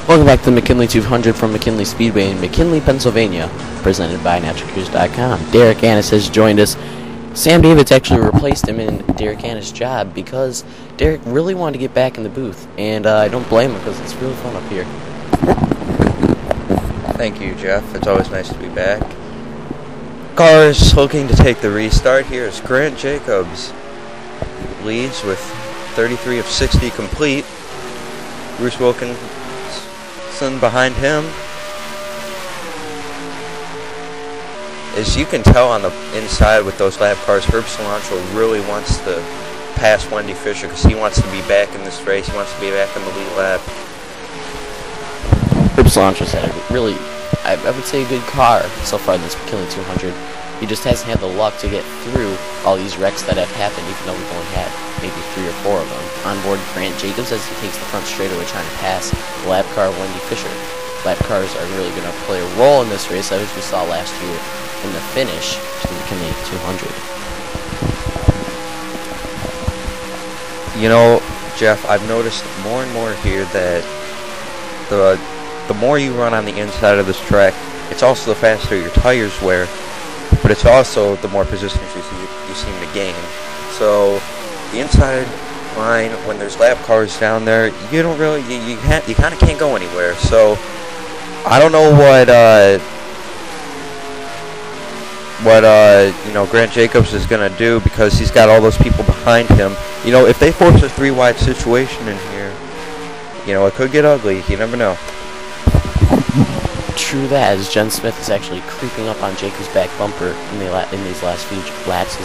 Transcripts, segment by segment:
Welcome back to the McKinley 200 from McKinley Speedway in McKinley, Pennsylvania, presented by NaturalCruise.com. Derek Annis has joined us. Sam Davids actually replaced him in Derek Annis' job because Derek really wanted to get back in the booth, and I don't blame him because it's really fun up here. Thank you, Jeff. It's always nice to be back. Cars looking to take the restart. Here is Grant Jacobs. Leads with 33 of 60 complete. Bruce Wilkinson behind him. As you can tell on the inside with those lap cars, Herb Cilantro really wants to pass Wendy Fisher because he wants to be back in this race. He wants to be back in the lead lap. Herb Cilantro's had a really, I would say, a good car so far in this McKinley 200. He just hasn't had the luck to get through all these wrecks that have happened, even though we've only had maybe 3 or 4 of them. On board Grant Jacobs as he takes the front straightaway trying to pass the lap car Wendy Fisher. Lap cars are really going to play a role in this race, as we saw last year in the finish to the McKinley 200. You know, Jeff, I've noticed more and more here that the more you run on the inside of this track, it's also the faster your tires wear, but it's also the more positions you seem to gain. So the inside line, when there's lap cars down there, you don't really, you kind of can't go anywhere. So I don't know what you know, Grant Jacobs is gonna do because he's got all those people behind him. You know, if they force a 3-wide situation in here, you know, it could get ugly. You never know. True that, as Jen Smith is actually creeping up on Jacobs' back bumper in these last few laps.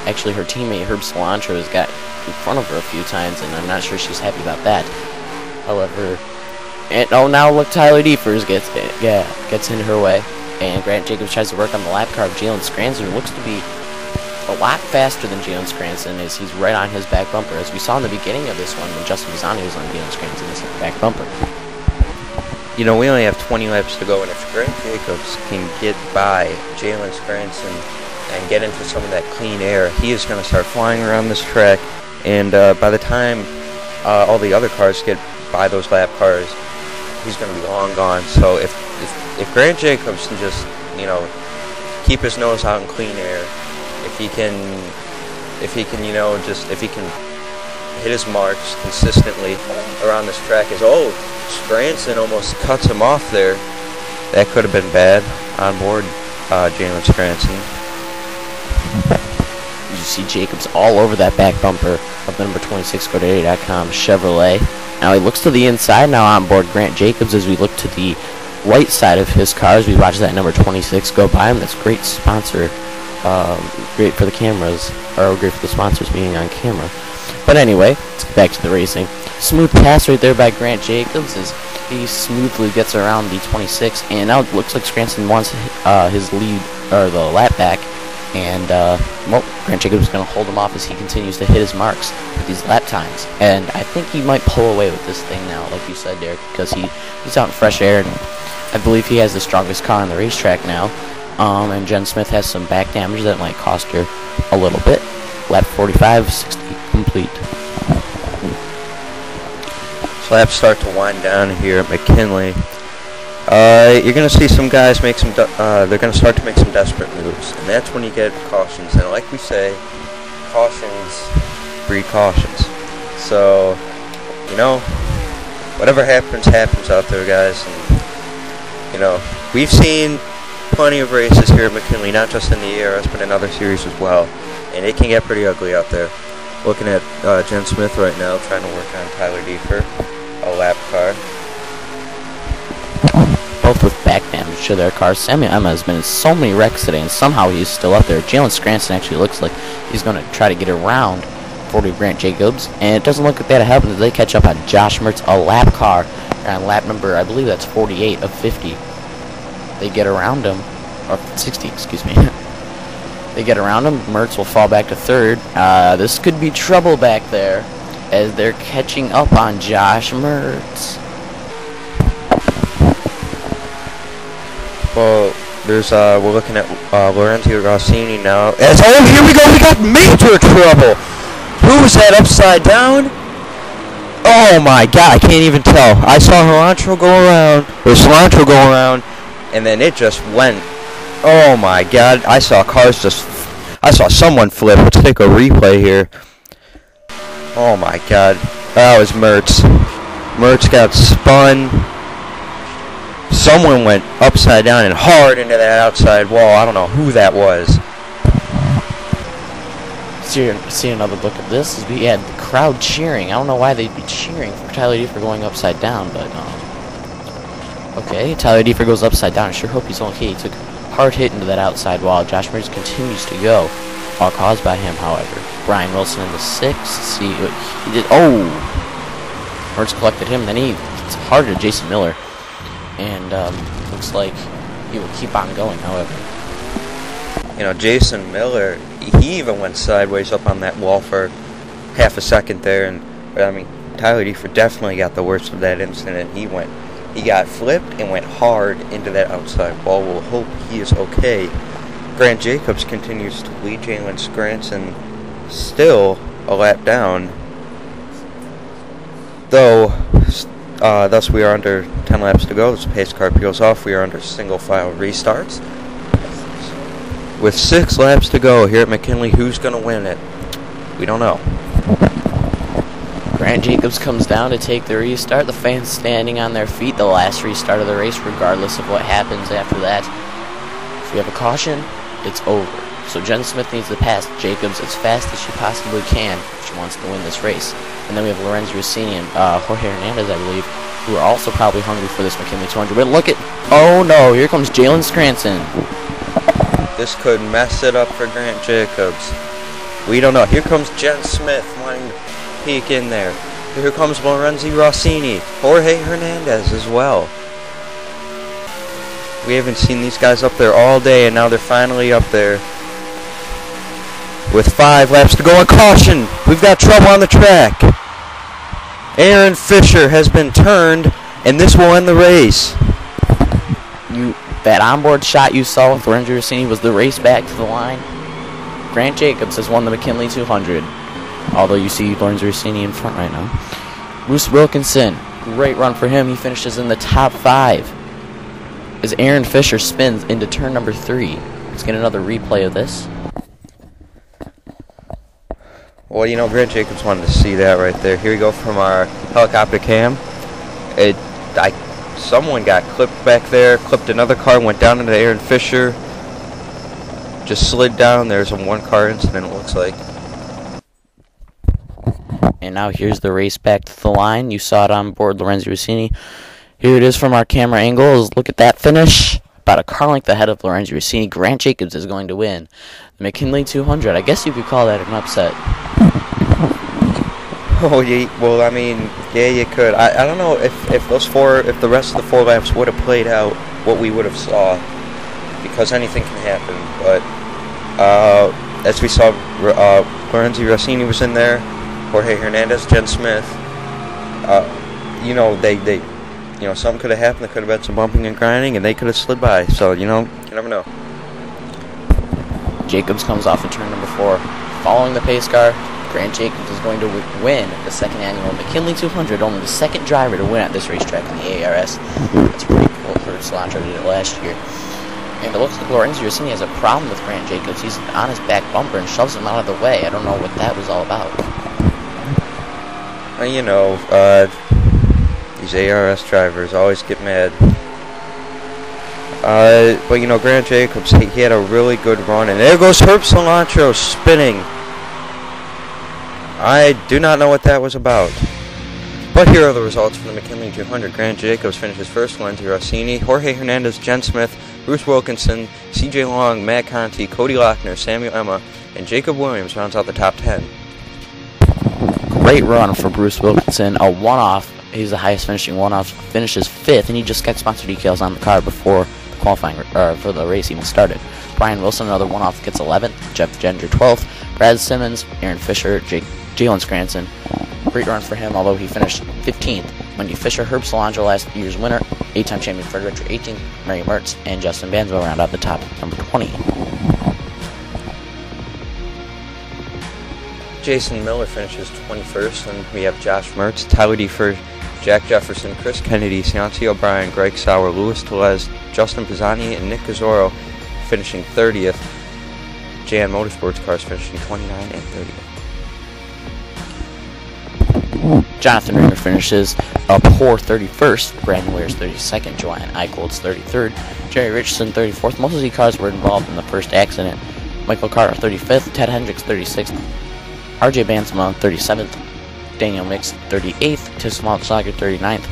Actually, her teammate Herb Cilantro has got in front of her a few times, and I'm not sure she's happy about that. However, now look, Tyler Diefers gets in her way, and Grant Jacobs tries to work on the lap car of Jalen Scranton, who looks to be a lot faster than Jalen Scranton, as he's right on his back bumper, as we saw in the beginning of this one when Justin Pisani was on Jalen Scranton's back bumper. You know, we only have 20 laps to go, and if Grant Jacobs can get by Jalen Scranton and get into some of that clean air, he is going to start flying around this track, and by the time all the other cars get by those lap cars, he's going to be long gone. So if Grant Jacobs can just, you know, keep his nose out in clean air, if he can, you know, if he can hit his marks consistently around this track, Scranton almost cuts him off there. That could have been bad on board Jalen Scranton. You see Jacobs all over that back bumper of the number 26 GoDaddy.com Chevrolet. Now he looks to the inside now on board Grant Jacobs as we look to the right side of his car as we watch that number 26 go by him. That's great sponsor, great for the cameras, or great for the sponsors being on camera. But anyway, let's get back to the racing. Smooth pass right there by Grant Jacobs as he smoothly gets around the 26, and now it looks like Scranton wants his lead, or the lap back, and well, Grant Jacobs is going to hold him off as he continues to hit his marks with these lap times. And I think he might pull away with this thing now, like you said, Derek, because he's out in fresh air, and I believe he has the strongest car on the racetrack now. And Jen Smith has some back damage that might cost her a little bit. Lap 45, 60 complete. So laps start to wind down here at McKinley. You're going to see some guys make some, they're going to start to make some desperate moves, and that's when you get cautions. And like we say, cautions breed cautions. So, you know, whatever happens out there, guys. And, you know, we've seen plenty of races here at McKinley, not just in the AARO, but in other series as well. And it can get pretty ugly out there. Looking at Jen Smith right now, trying to work on Tyler Diefer, a lap car. Both with back damage to their cars. Samuel Emma has been in so many wrecks today, and somehow he's still up there. Jalen Scranton actually looks like he's going to try to get around 40 Grant Jacobs, and it doesn't look like that happens as they catch up on Josh Mertz, a lap car, on lap number, I believe that's 48 of 50. They get around him, or 60, excuse me. They get around him. Mertz will fall back to third. This could be trouble back there as they're catching up on Josh Mertz. Well, there's we're looking at Lorenzo Rossini now. Here we go. We got major trouble. Who's that upside down? Oh my god, I can't even tell. I saw cilantro go around, and then it just went. Oh my god, I saw someone flip. Let's take a replay here. Oh my god, that was Mertz. Mertz got spun. Someone went upside down and hard into that outside wall. I don't know who that was. See another look at this. We had the crowd cheering. I don't know why they'd be cheering for Tyler Deefer going upside down, but okay, Tyler Deefer goes upside down. I sure hope he's okay. He took a hard hit into that outside wall. Josh Mertz continues to go, all caused by him, however. Brian Wilson in the 6th. See what he did. Oh, Mertz collected him. Then it's hard to Jason Miller, and looks like he will keep on going. However, you know, Jason Miller, he even went sideways up on that wall for half a second there, but I mean, Tyler Deefer definitely got the worst of that incident. He got flipped and went hard into that outside wall. We'll hope he is okay. Grant Jacobs continues to lead Jalen Scranton, still a lap down, though. Thus, we are under 10 laps to go. As the pace car peels off, we are under single file restarts. With 6 laps to go here at McKinley, who's going to win it? We don't know. Grant Jacobs comes down to take the restart. The fans standing on their feet. The last restart of the race, regardless of what happens after that. If we have a caution, it's over. So Jen Smith needs to pass Jacobs as fast as she possibly can if she wants to win this race. And then we have Lorenzo Rossini and Jorge Hernandez, I believe, who are also probably hungry for this McKinley 200. But look at... Oh no, here comes Jalen Scranton. This could mess it up for Grant Jacobs. We don't know. Here comes Jen Smith wanting to peek in there. Here comes Lorenzo Rossini. Jorge Hernandez as well. We haven't seen these guys up there all day, and now they're finally up there. With 5 laps to go, and caution! We've got trouble on the track. Aaron Fisher has been turned, and this will end the race. That onboard shot you saw with Lorenzo Rossini was the race back to the line. Grant Jacobs has won the McKinley 200. Although you see Lorenzo Rossini in front right now. Bruce Wilkinson, great run for him. He finishes in the top 5. As Aaron Fisher spins into turn number 3. Let's get another replay of this. Well, you know, Grant Jacobs wanted to see that right there. Here we go from our helicopter cam. Someone got clipped back there, clipped another car, went down into Aaron Fisher. Just slid down. There's a 1-car incident, it looks like. And now here's the race back to the line. You saw it on board Lorenzo Rossini. Here it is from our camera angles. Look at that finish. About a car length ahead of Lorenzo Rossini. Grant Jacobs is going to win the McKinley 200. I guess you could call that an upset. Oh, yeah, well, I mean, yeah, you could. I don't know if the rest of the 4 laps would have played out what we would have saw, because anything can happen. But as we saw, Lorenzo Rossini was in there, Jorge Hernandez, Jen Smith. You know, something could have happened. There could have been some bumping and grinding, and they could have slid by. So, you know, you never know. Jacobs comes off in turn number 4, following the pace car. Grant Jacobs is going to win the 2nd annual McKinley 200, only the 2nd driver to win at this racetrack in the AARS. That's pretty cool. For Cilantro did it last year. And it looks like Lorenzo Rossini has a problem with Grant Jacobs. He's on his back bumper and shoves him out of the way. I don't know what that was all about. You know, these ARS drivers always get mad. But, you know, Grant Jacobs, he had a really good run. And there goes Herb Cilantro spinning. I do not know what that was about. But here are the results from the McKinley 200. Grant Jacobs finishes first, Lorenzo Rossini, Jorge Hernandez, Jen Smith, Bruce Wilkinson, CJ Long, Matt Conti, Cody Lochner, Samuel Emma, and Jacob Williams rounds out the top 10. Great run for Bruce Wilkinson. A one-off. He's the highest finishing one-off. Finishes 5th, and he just got sponsor decals on the car before the qualifying for the race even started. Brian Wilson, another one-off, gets 11th. Jeff Gender, 12th. Brad Simmons, Aaron Fisher, Jalen Scranton. Great run for him, although he finished 15th. Wendy Fisher, Herb Cilantro, last year's winner, 8-time champion Fred Richter, 18th. Mary Mertz and Justin Banzo round out the top, number 20. Jason Miller finishes 21st, and we have Josh Mertz, Tyler DeFur, Jack Jefferson, Chris Kennedy, Cianci O'Brien, Greg Sauer, Luis Telez, Justin Pisani, and Nick Gazzoro finishing 30th. JN Motorsports cars finishing 29 and 30th. Jonathan Ringer finishes a poor 31st, Brandon Ware's 32nd, Joanne Eichold's 33rd, Jerry Richardson 34th. Most of the cars were involved in the first accident. Michael Carter 35th, Ted Hendricks 36th, RJ Bansma 37th, Daniel Mix 38th, Tiff Maltsager 39th,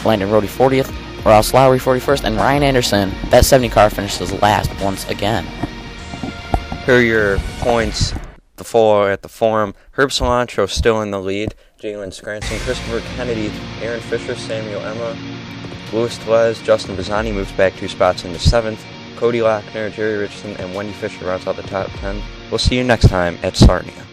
Landon Rhodey 40th, Ross Lowry 41st, and Ryan Anderson, that 70 car, finishes last once again. Here are your points at the forum. Herb Cilantro still in the lead. Jalen Scranton, Christopher Kennedy, Aaron Fisher, Samuel Emma, Luis Telez, Justin Pisani moves back 2 spots into 7th. Cody Lochner, Jerry Richardson, and Wendy Fisher rounds out the top 10. We'll see you next time at Sarnia.